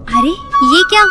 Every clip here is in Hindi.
अरे ये क्या,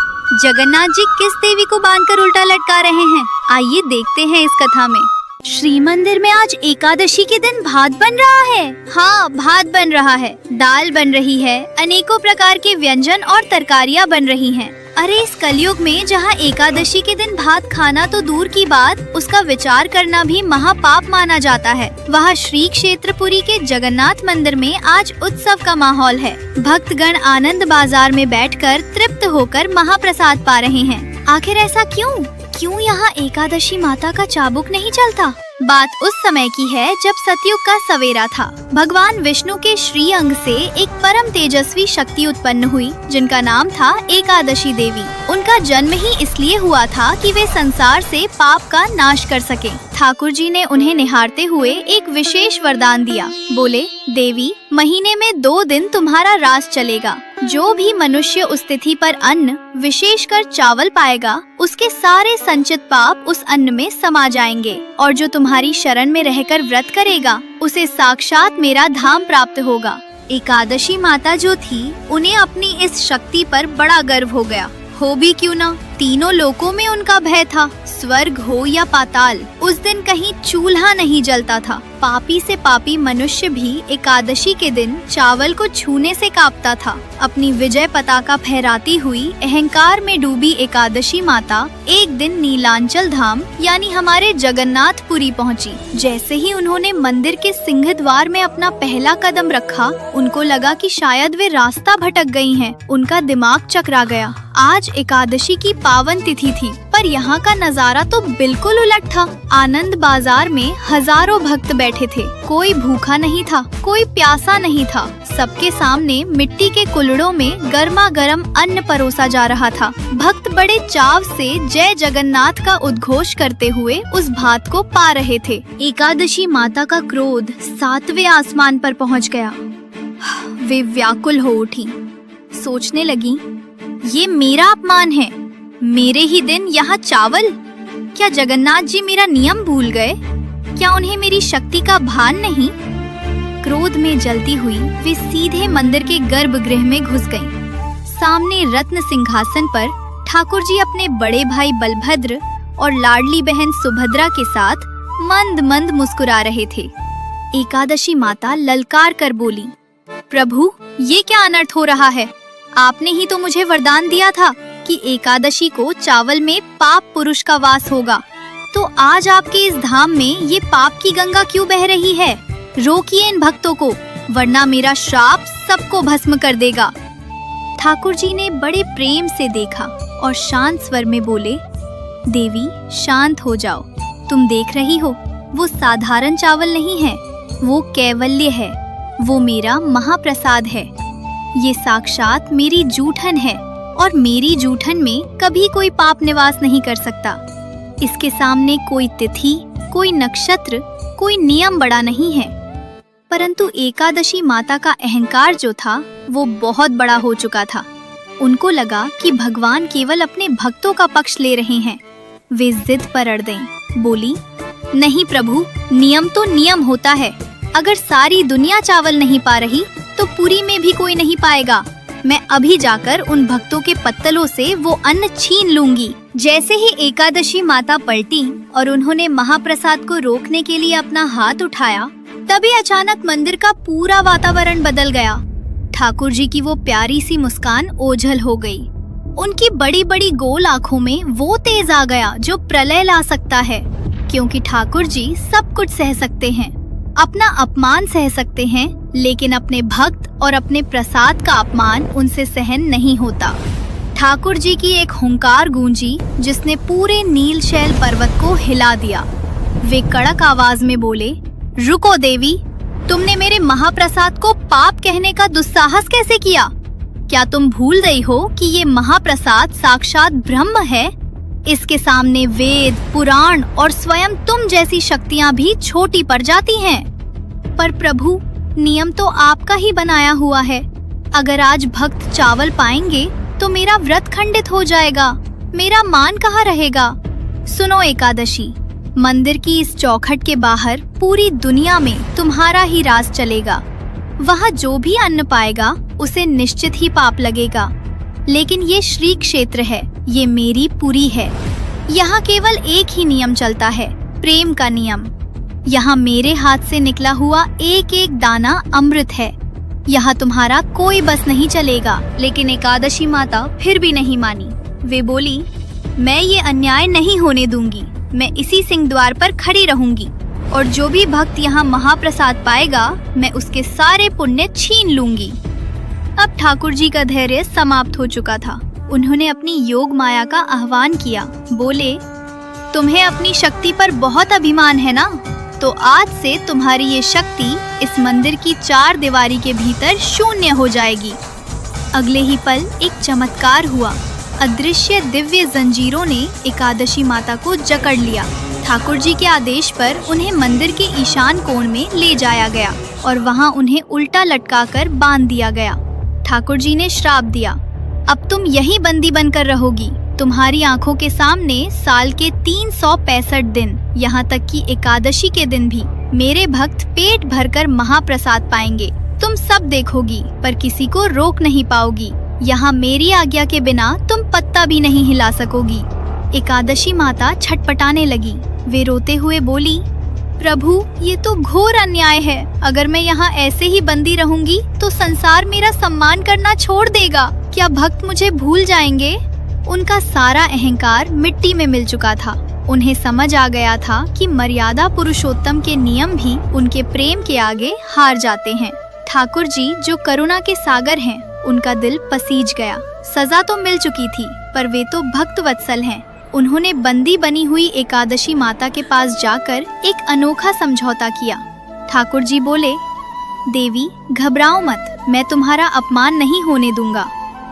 जगन्नाथ जी किस देवी को बांधकर उल्टा लटका रहे हैं? आइए देखते हैं इस कथा में। श्री मंदिर में आज एकादशी के दिन भात बन रहा है। हाँ, भात बन रहा है, दाल बन रही है, अनेकों प्रकार के व्यंजन और तरकारियाँ बन रही हैं। अरे इस कलयुग में जहाँ एकादशी के दिन भात खाना तो दूर की बात, उसका विचार करना भी महापाप माना जाता है। वहाँ श्री क्षेत्रपुरी के जगन्नाथ मंदिर में आज उत्सव का माहौल है। भक्तगण आनंद बाजार में बैठकर तृप्त होकर महाप्रसाद पा रहे हैं। आखिर ऐसा क्यों यहाँ एकादशी माता का चाबुक नहीं चलता? बात उस समय की है जब सतयुग का सवेरा था। भगवान विष्णु के श्री अंग से एक परम तेजस्वी शक्ति उत्पन्न हुई, जिनका नाम था एकादशी देवी। उनका जन्म ही इसलिए हुआ था कि वे संसार से पाप का नाश कर सके। ठाकुर जी ने उन्हें निहारते हुए एक विशेष वरदान दिया। बोले, देवी, महीने में 2 दिन तुम्हारा रास चलेगा। जो भी मनुष्य उस तिथि पर अन्न, विशेषकर चावल पाएगा, उसके सारे संचित पाप उस अन्न में समा जाएंगे, और जो तुम्हारी शरण में रहकर व्रत करेगा, उसे साक्षात मेरा धाम प्राप्त होगा। एकादशी माता जो थी, उन्हें अपनी इस शक्ति पर बड़ा गर्व हो गया। हो भी क्यों ना, तीनों लोकों में उनका भय था। स्वर्ग हो या पाताल, उस दिन कहीं चूल्हा नहीं जलता था। पापी से पापी मनुष्य भी एकादशी के दिन चावल को छूने से कांपता था। अपनी विजय पताका फहराती हुई अहंकार में डूबी एकादशी माता एक दिन नीलांचल धाम यानी हमारे जगन्नाथपुरी पहुंची। जैसे ही उन्होंने मंदिर के सिंह द्वार में अपना पहला कदम रखा, उनको लगा कि शायद वे रास्ता भटक गई हैं। उनका दिमाग चकरा गया। आज एकादशी की पावन तिथि थी, पर यहाँ का नजारा तो बिल्कुल उलट था। आनंद बाजार में हजारों भक्त बैठे थे। कोई भूखा नहीं था, कोई प्यासा नहीं था। सबके सामने मिट्टी के कुल्हड़ों में गर्मा गर्म अन्न परोसा जा रहा था। भक्त बड़े चाव से जय जगन्नाथ का उद्घोष करते हुए उस भात को पा रहे थे। एकादशी माता का क्रोध 7वें आसमान पर पहुँच गया। वे व्याकुल हो उठी। सोचने लगी, ये मेरा अपमान है। मेरे ही दिन यहाँ चावल? क्या जगन्नाथ जी मेरा नियम भूल गए? क्या उन्हें मेरी शक्ति का भान नहीं? क्रोध में जलती हुई वे सीधे मंदिर के गर्भगृह में घुस गईं। सामने रत्न सिंहासन पर ठाकुर जी अपने बड़े भाई बलभद्र और लाडली बहन सुभद्रा के साथ मंद मंद मुस्कुरा रहे थे। एकादशी माता ललकार कर बोली, प्रभु, ये क्या अनर्थ हो रहा है? आपने ही तो मुझे वरदान दिया था कि एकादशी को चावल में पाप पुरुष का वास होगा। तो आज आपके इस धाम में ये पाप की गंगा क्यों बह रही है? रोकिए इन भक्तों को, वरना मेरा श्राप सबको भस्म कर देगा। ठाकुर जी ने बड़े प्रेम से देखा और शांत स्वर में बोले, देवी, शांत हो जाओ। तुम देख रही हो, वो साधारण चावल नहीं है, वो कैवल्य है। वो मेरा महाप्रसाद है। ये साक्षात मेरी जूठन है, और मेरी जूठन में कभी कोई पाप निवास नहीं कर सकता। इसके सामने कोई तिथि, कोई नक्षत्र, कोई नियम बड़ा नहीं है। परंतु एकादशी माता का अहंकार जो था, वो बहुत बड़ा हो चुका था। उनको लगा कि भगवान केवल अपने भक्तों का पक्ष ले रहे हैं। वे जिद पर अड़ गईं। बोली, नहीं प्रभु, नियम तो नियम होता है। अगर सारी दुनिया चावल नहीं पा रही, तो पुरी में भी कोई नहीं पाएगा। मैं अभी जाकर उन भक्तों के पत्तलों से वो अन्न छीन लूंगी। जैसे ही एकादशी माता पलटी और उन्होंने महाप्रसाद को रोकने के लिए अपना हाथ उठाया, तभी अचानक मंदिर का पूरा वातावरण बदल गया। ठाकुर जी की वो प्यारी सी मुस्कान ओझल हो गई। उनकी बड़ी बड़ी गोल आँखों में वो तेज आ गया जो प्रलय ला सकता है, क्योंकि ठाकुर जी सब कुछ सह सकते हैं। अपना अपमान सह सकते हैं, लेकिन अपने भक्त और अपने प्रसाद का अपमान उनसे सहन नहीं होता। ठाकुर जी की एक हुंकार गूंजी, जिसने पूरे नीलशैल पर्वत को हिला दिया। वे कड़क आवाज में बोले, रुको देवी, तुमने मेरे महाप्रसाद को पाप कहने का दुस्साहस कैसे किया? क्या तुम भूल गई हो कि ये महाप्रसाद साक्षात ब्रह्म है? इसके सामने वेद, पुराण और स्वयं तुम जैसी शक्तियाँ भी छोटी पड़ जाती हैं। पर प्रभु, नियम तो आपका ही बनाया हुआ है। अगर आज भक्त चावल पाएंगे तो मेरा व्रत खंडित हो जाएगा। मेरा मान कहाँ रहेगा? सुनो एकादशी, मंदिर की इस चौखट के बाहर पूरी दुनिया में तुम्हारा ही राज चलेगा। वहाँ जो भी अन्न पाएगा, उसे निश्चित ही पाप लगेगा। लेकिन ये श्री क्षेत्र है, ये मेरी पुरी है। यहाँ केवल एक ही नियम चलता है, प्रेम का नियम। यहाँ मेरे हाथ से निकला हुआ एक एक दाना अमृत है। यहाँ तुम्हारा कोई बस नहीं चलेगा। लेकिन एकादशी माता फिर भी नहीं मानी। वे बोली, मैं ये अन्याय नहीं होने दूंगी। मैं इसी सिंह द्वार पर खड़ी रहूंगी और जो भी भक्त यहाँ महाप्रसाद पाएगा, मैं उसके सारे पुण्य छीन लूंगी। अब ठाकुर जी का धैर्य समाप्त हो चुका था। उन्होंने अपनी योग माया का आह्वान किया। बोले, तुम्हें अपनी शक्ति पर बहुत अभिमान है ना? तो आज से तुम्हारी ये शक्ति इस मंदिर की 4 दीवारी के भीतर शून्य हो जाएगी। अगले ही पल एक चमत्कार हुआ। अदृश्य दिव्य जंजीरों ने एकादशी माता को जकड़ लिया। ठाकुर जी के आदेश पर उन्हें मंदिर के ईशान कोण में ले जाया गया और वहां उन्हें उल्टा लटकाकर बांध दिया गया। ठाकुर जी ने श्राप दिया, अब तुम यहीं बंदी बनकर रहोगी। तुम्हारी आंखों के सामने साल के 365 दिन, यहाँ तक कि एकादशी के दिन भी मेरे भक्त पेट भरकर महाप्रसाद पाएंगे। तुम सब देखोगी पर किसी को रोक नहीं पाओगी। यहाँ मेरी आज्ञा के बिना तुम पत्ता भी नहीं हिला सकोगी। एकादशी माता छटपटाने लगी। वे रोते हुए बोली, प्रभु, ये तो घोर अन्याय है। अगर मैं यहाँ ऐसे ही बंदी रहूंगी तो संसार मेरा सम्मान करना छोड़ देगा। क्या भक्त मुझे भूल जाएंगे? उनका सारा अहंकार मिट्टी में मिल चुका था। उन्हें समझ आ गया था कि मर्यादा पुरुषोत्तम के नियम भी उनके प्रेम के आगे हार जाते हैं। ठाकुर जी जो करुणा के सागर हैं, उनका दिल पसीज गया। सजा तो मिल चुकी थी, पर वे तो भक्त वत्सल हैं। उन्होंने बंदी बनी हुई एकादशी माता के पास जाकर एक अनोखा समझौता किया। ठाकुर जी बोले, देवी घबराओ मत, मैं तुम्हारा अपमान नहीं होने दूंगा।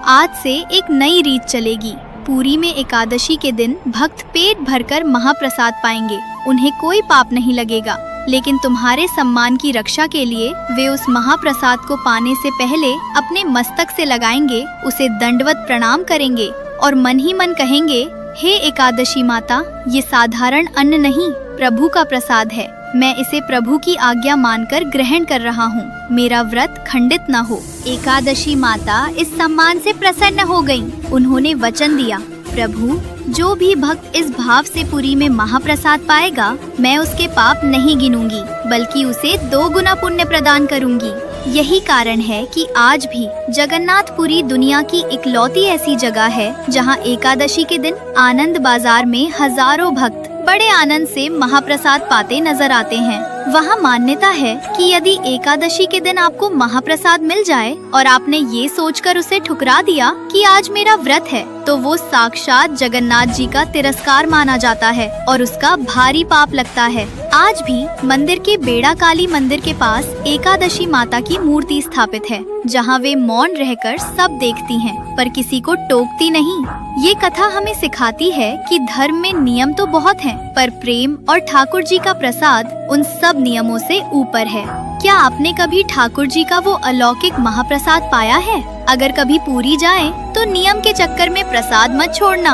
आज से एक नई रीत चलेगी। पुरी में एकादशी के दिन भक्त पेट भरकर महाप्रसाद पाएंगे। उन्हें कोई पाप नहीं लगेगा, लेकिन तुम्हारे सम्मान की रक्षा के लिए वे उस महाप्रसाद को पाने से पहले अपने मस्तक से लगाएंगे, उसे दंडवत प्रणाम करेंगे और मन ही मन कहेंगे, हे एकादशी माता, ये साधारण अन्न नहीं, प्रभु का प्रसाद है। मैं इसे प्रभु की आज्ञा मानकर ग्रहण कर रहा हूँ। मेरा व्रत खंडित न हो। एकादशी माता इस सम्मान से प्रसन्न हो गईं। उन्होंने वचन दिया, प्रभु, जो भी भक्त इस भाव से पुरी में महाप्रसाद पाएगा, मैं उसके पाप नहीं गिनूंगी, बल्कि उसे 2 गुना पुण्य प्रदान करूंगी। यही कारण है कि आज भी जगन्नाथपुरी दुनिया की इकलौती ऐसी जगह है जहां एकादशी के दिन आनंद बाजार में हजारों भक्त बड़े आनंद से महाप्रसाद पाते नजर आते हैं। वहाँ मान्यता है कि यदि एकादशी के दिन आपको महाप्रसाद मिल जाए और आपने ये सोचकर उसे ठुकरा दिया कि आज मेरा व्रत है, तो वो साक्षात जगन्नाथ जी का तिरस्कार माना जाता है और उसका भारी पाप लगता है। आज भी मंदिर के बेड़ा काली मंदिर के पास एकादशी माता की मूर्ति स्थापित है, जहाँ वे मौन रहकर सब देखती हैं, पर किसी को टोकती नहीं। ये कथा हमें सिखाती है कि धर्म में नियम तो बहुत हैं, पर प्रेम और ठाकुर जी का प्रसाद उन सब नियमों से ऊपर है। क्या आपने कभी ठाकुर जी का वो अलौकिक महाप्रसाद पाया है? अगर कभी पुरी जाए तो नियम के चक्कर में प्रसाद मत छोड़ना।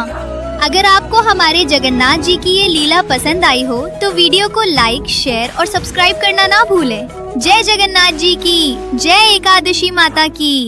अगर आपको हमारे जगन्नाथ जी की ये लीला पसंद आई हो तो वीडियो को लाइक, शेयर और सब्सक्राइब करना ना भूलें। जय जगन्नाथ जी की, जय एकादशी माता की।